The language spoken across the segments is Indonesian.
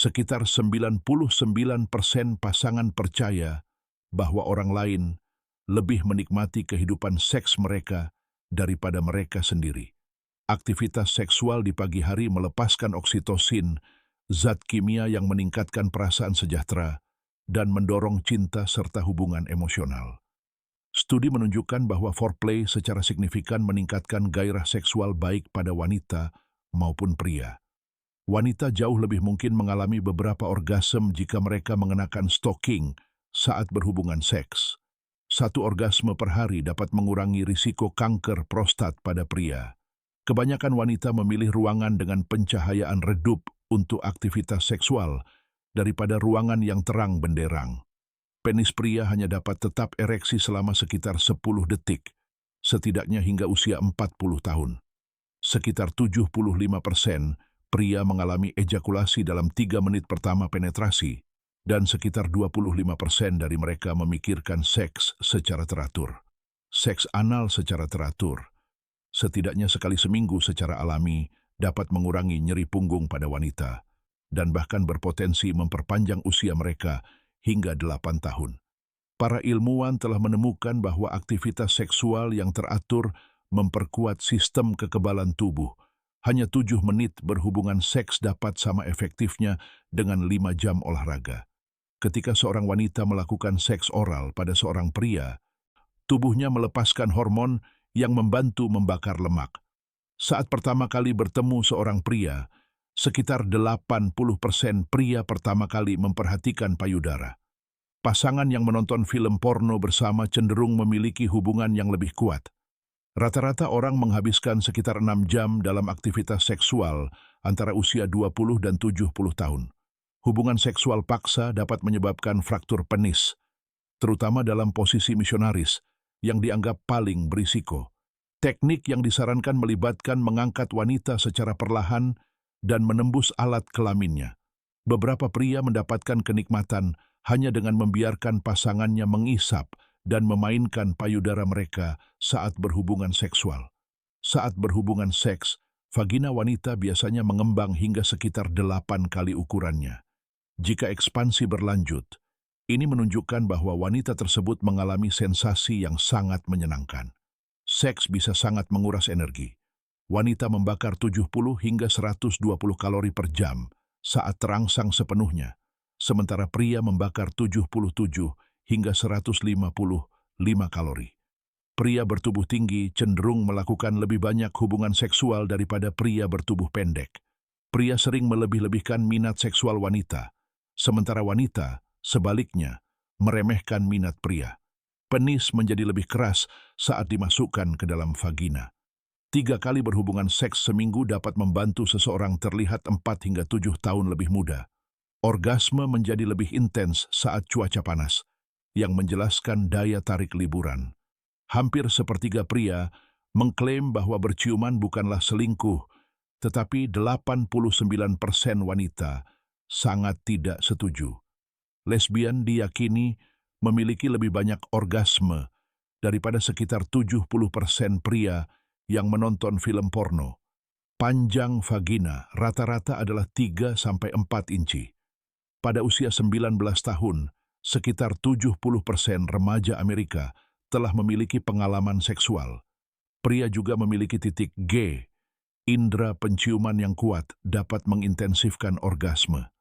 Sekitar 99% pasangan percaya bahwa orang lain lebih menikmati kehidupan seks mereka daripada mereka sendiri. Aktivitas seksual di pagi hari melepaskan oksitosin, zat kimia yang meningkatkan perasaan sejahtera dan mendorong cinta serta hubungan emosional. Studi menunjukkan bahwa foreplay secara signifikan meningkatkan gairah seksual baik pada wanita maupun pria. Wanita jauh lebih mungkin mengalami beberapa orgasme jika mereka mengenakan stocking saat berhubungan seks. Satu orgasme per hari dapat mengurangi risiko kanker prostat pada pria. Kebanyakan wanita memilih ruangan dengan pencahayaan redup untuk aktivitas seksual daripada ruangan yang terang benderang. Penis pria hanya dapat tetap ereksi selama sekitar 10 detik, setidaknya hingga usia 40 tahun. Sekitar 75% pria mengalami ejakulasi dalam 3 menit pertama penetrasi, dan sekitar 25% dari mereka memikirkan seks secara teratur. Seks anal secara teratur, setidaknya sekali seminggu secara alami, dapat mengurangi nyeri punggung pada wanita, dan bahkan berpotensi memperpanjang usia mereka hingga 8 tahun. Para ilmuwan telah menemukan bahwa aktivitas seksual yang teratur memperkuat sistem kekebalan tubuh. Hanya 7 menit berhubungan seks dapat sama efektifnya dengan 5 jam olahraga. Ketika seorang wanita melakukan seks oral pada seorang pria, tubuhnya melepaskan hormon yang membantu membakar lemak. Saat pertama kali bertemu seorang pria, sekitar 80% pria pertama kali memperhatikan payudara. Pasangan yang menonton film porno bersama cenderung memiliki hubungan yang lebih kuat. Rata-rata orang menghabiskan sekitar 6 jam dalam aktivitas seksual antara usia 20 dan 70 tahun. Hubungan seksual paksa dapat menyebabkan fraktur penis, terutama dalam posisi misionaris yang dianggap paling berisiko. Teknik yang disarankan melibatkan mengangkat wanita secara perlahan dan menembus alat kelaminnya. Beberapa pria mendapatkan kenikmatan hanya dengan membiarkan pasangannya mengisap dan memainkan payudara mereka saat berhubungan seksual. Saat berhubungan seks, vagina wanita biasanya mengembang hingga sekitar 8 kali ukurannya. Jika ekspansi berlanjut, ini menunjukkan bahwa wanita tersebut mengalami sensasi yang sangat menyenangkan. Seks bisa sangat menguras energi. Wanita membakar 70 hingga 120 kalori per jam saat terangsang sepenuhnya, sementara pria membakar 77 hingga 155 kalori. Pria bertubuh tinggi cenderung melakukan lebih banyak hubungan seksual daripada pria bertubuh pendek. Pria sering melebih-lebihkan minat seksual wanita, sementara wanita, sebaliknya, meremehkan minat pria. Penis menjadi lebih keras saat dimasukkan ke dalam vagina. 3 kali berhubungan seks seminggu dapat membantu seseorang terlihat 4 hingga 7 tahun lebih muda. Orgasme menjadi lebih intens saat cuaca panas, yang menjelaskan daya tarik liburan. Hampir sepertiga pria mengklaim bahwa berciuman bukanlah selingkuh, tetapi 89% wanita sangat tidak setuju. Lesbian diyakini memiliki lebih banyak orgasme daripada sekitar 70% pria yang menonton film porno. Panjang vagina rata-rata adalah 3-4 inci. Pada usia 19 tahun, sekitar 70% remaja Amerika telah memiliki pengalaman seksual. Pria juga memiliki titik G. Indera penciuman yang kuat dapat mengintensifkan orgasme.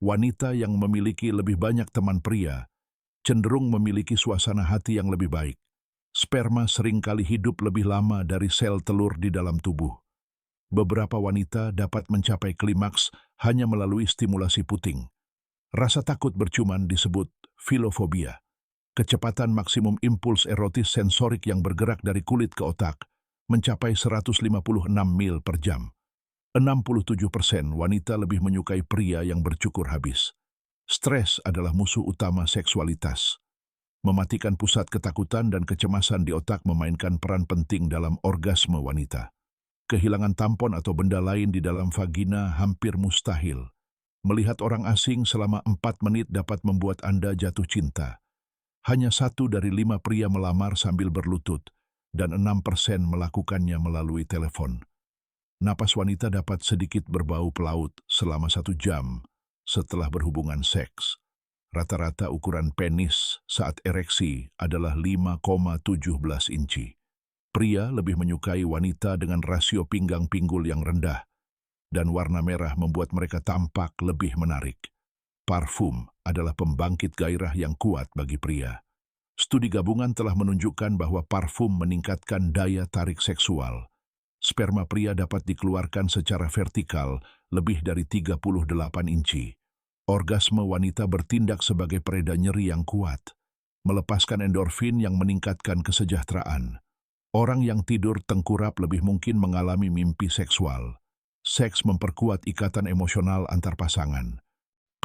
Wanita yang memiliki lebih banyak teman pria cenderung memiliki suasana hati yang lebih baik. Sperma seringkali hidup lebih lama dari sel telur di dalam tubuh. Beberapa wanita dapat mencapai klimaks hanya melalui stimulasi puting. Rasa takut berciuman disebut filofobia. Kecepatan maksimum impuls erotis sensorik yang bergerak dari kulit ke otak mencapai 156 mil per jam. 67% wanita lebih menyukai pria yang bercukur habis. Stres adalah musuh utama seksualitas. Mematikan pusat ketakutan dan kecemasan di otak memainkan peran penting dalam orgasme wanita. Kehilangan tampon atau benda lain di dalam vagina hampir mustahil. Melihat orang asing selama 4 menit dapat membuat Anda jatuh cinta. Hanya 1 dari 5 pria melamar sambil berlutut, dan 6% melakukannya melalui telepon. Napas wanita dapat sedikit berbau pelaut selama 1 jam, setelah berhubungan seks. Rata-rata ukuran penis saat ereksi adalah 5,17 inci. Pria lebih menyukai wanita dengan rasio pinggang pinggul yang rendah, dan warna merah membuat mereka tampak lebih menarik. Parfum adalah pembangkit gairah yang kuat bagi pria. Studi gabungan telah menunjukkan bahwa parfum meningkatkan daya tarik seksual. Sperma pria dapat dikeluarkan secara vertikal lebih dari 38 inci. Orgasme wanita bertindak sebagai pereda nyeri yang kuat, melepaskan endorfin yang meningkatkan kesejahteraan. Orang yang tidur tengkurap lebih mungkin mengalami mimpi seksual. Seks memperkuat ikatan emosional antar pasangan.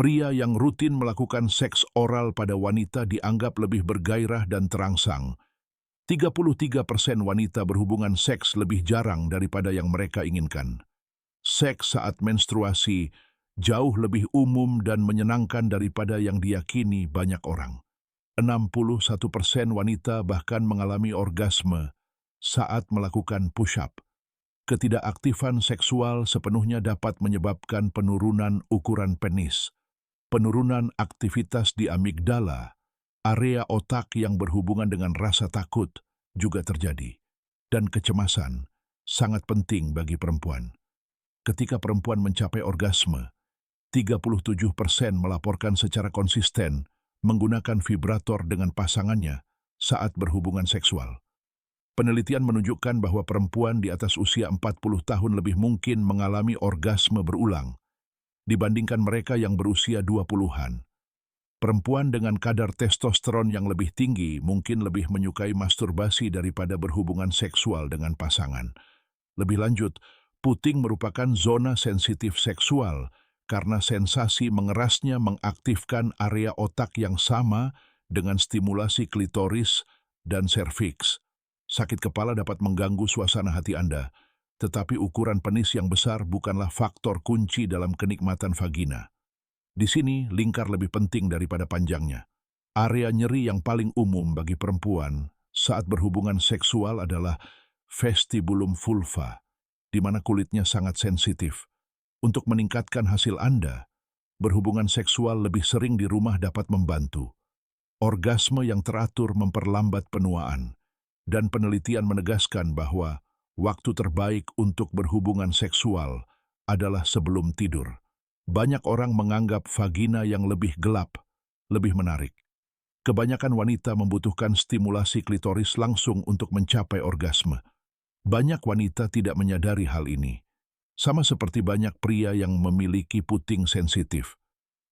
Pria yang rutin melakukan seks oral pada wanita dianggap lebih bergairah dan terangsang. 33% wanita berhubungan seks lebih jarang daripada yang mereka inginkan. Seks saat menstruasi jauh lebih umum dan menyenangkan daripada yang diyakini banyak orang. 61% wanita bahkan mengalami orgasme saat melakukan push-up. Ketidakaktifan seksual sepenuhnya dapat menyebabkan penurunan ukuran penis. Penurunan aktivitas di amigdala, area otak yang berhubungan dengan rasa takut, juga terjadi. Dan kecemasan sangat penting bagi perempuan. Ketika perempuan mencapai orgasme, 37% melaporkan secara konsisten menggunakan vibrator dengan pasangannya saat berhubungan seksual. Penelitian menunjukkan bahwa perempuan di atas usia 40 tahun lebih mungkin mengalami orgasme berulang dibandingkan mereka yang berusia 20-an. Perempuan dengan kadar testosteron yang lebih tinggi mungkin lebih menyukai masturbasi daripada berhubungan seksual dengan pasangan. Lebih lanjut, puting merupakan zona sensitif seksual karena sensasi mengerasnya mengaktifkan area otak yang sama dengan stimulasi klitoris dan serviks. Sakit kepala dapat mengganggu suasana hati Anda, tetapi ukuran penis yang besar bukanlah faktor kunci dalam kenikmatan vagina. Di sini, lingkar lebih penting daripada panjangnya. Area nyeri yang paling umum bagi perempuan saat berhubungan seksual adalah vestibulum vulva, di mana kulitnya sangat sensitif. Untuk meningkatkan hasil Anda, berhubungan seksual lebih sering di rumah dapat membantu. Orgasme yang teratur memperlambat penuaan, dan penelitian menegaskan bahwa waktu terbaik untuk berhubungan seksual adalah sebelum tidur. Banyak orang menganggap vagina yang lebih gelap lebih menarik. Kebanyakan wanita membutuhkan stimulasi klitoris langsung untuk mencapai orgasme. Banyak wanita tidak menyadari hal ini. Sama seperti banyak pria yang memiliki puting sensitif.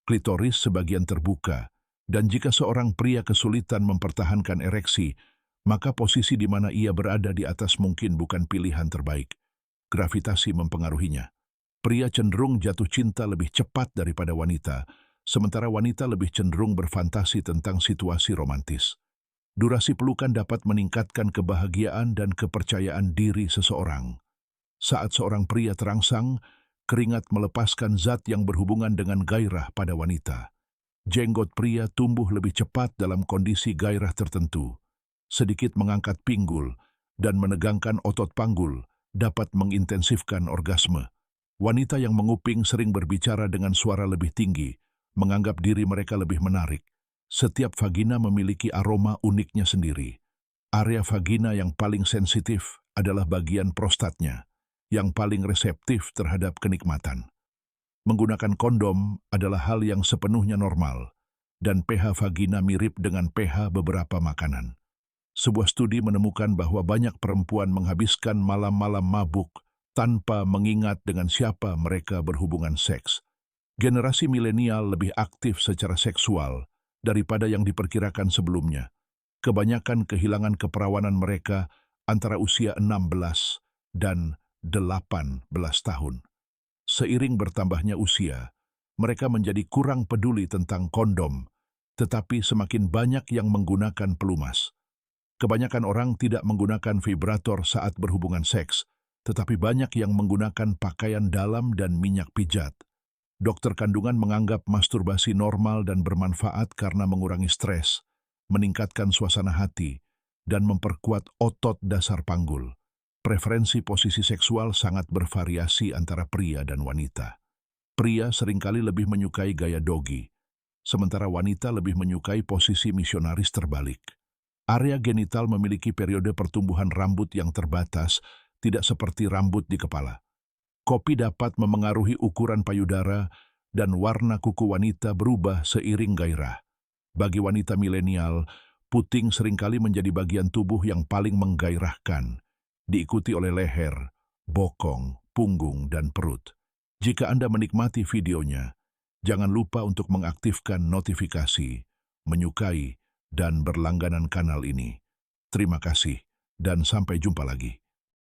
Klitoris sebagian terbuka, dan jika seorang pria kesulitan mempertahankan ereksi, maka posisi di mana ia berada di atas mungkin bukan pilihan terbaik. Gravitasi mempengaruhinya. Pria cenderung jatuh cinta lebih cepat daripada wanita, sementara wanita lebih cenderung berfantasi tentang situasi romantis. Durasi pelukan dapat meningkatkan kebahagiaan dan kepercayaan diri seseorang. Saat seorang pria terangsang, keringat melepaskan zat yang berhubungan dengan gairah pada wanita. Jenggot pria tumbuh lebih cepat dalam kondisi gairah tertentu. Sedikit mengangkat pinggul dan menegangkan otot panggul dapat mengintensifkan orgasme. Wanita yang menguping sering berbicara dengan suara lebih tinggi, menganggap diri mereka lebih menarik. Setiap vagina memiliki aroma uniknya sendiri. Area vagina yang paling sensitif adalah bagian prostatnya, yang paling reseptif terhadap kenikmatan. Menggunakan kondom adalah hal yang sepenuhnya normal, dan pH vagina mirip dengan pH beberapa makanan. Sebuah studi menemukan bahwa banyak perempuan menghabiskan malam-malam mabuk tanpa mengingat dengan siapa mereka berhubungan seks. Generasi milenial lebih aktif secara seksual daripada yang diperkirakan sebelumnya. Kebanyakan kehilangan keperawanan mereka antara usia 16 dan 18 tahun. Seiring bertambahnya usia, mereka menjadi kurang peduli tentang kondom, tetapi semakin banyak yang menggunakan pelumas. Kebanyakan orang tidak menggunakan vibrator saat berhubungan seks, tetapi banyak yang menggunakan pakaian dalam dan minyak pijat. Dokter kandungan menganggap masturbasi normal dan bermanfaat karena mengurangi stres, meningkatkan suasana hati, dan memperkuat otot dasar panggul. Preferensi posisi seksual sangat bervariasi antara pria dan wanita. Pria seringkali lebih menyukai gaya dogi, sementara wanita lebih menyukai posisi misionaris terbalik. Area genital memiliki periode pertumbuhan rambut yang terbatas, tidak seperti rambut di kepala. Kopi dapat memengaruhi ukuran payudara dan warna kuku wanita berubah seiring gairah. Bagi wanita milenial, puting seringkali menjadi bagian tubuh yang paling menggairahkan, diikuti oleh leher, bokong, punggung, dan perut. Jika Anda menikmati videonya, jangan lupa untuk mengaktifkan notifikasi, menyukai, dan berlangganan kanal ini. Terima kasih, dan sampai jumpa lagi.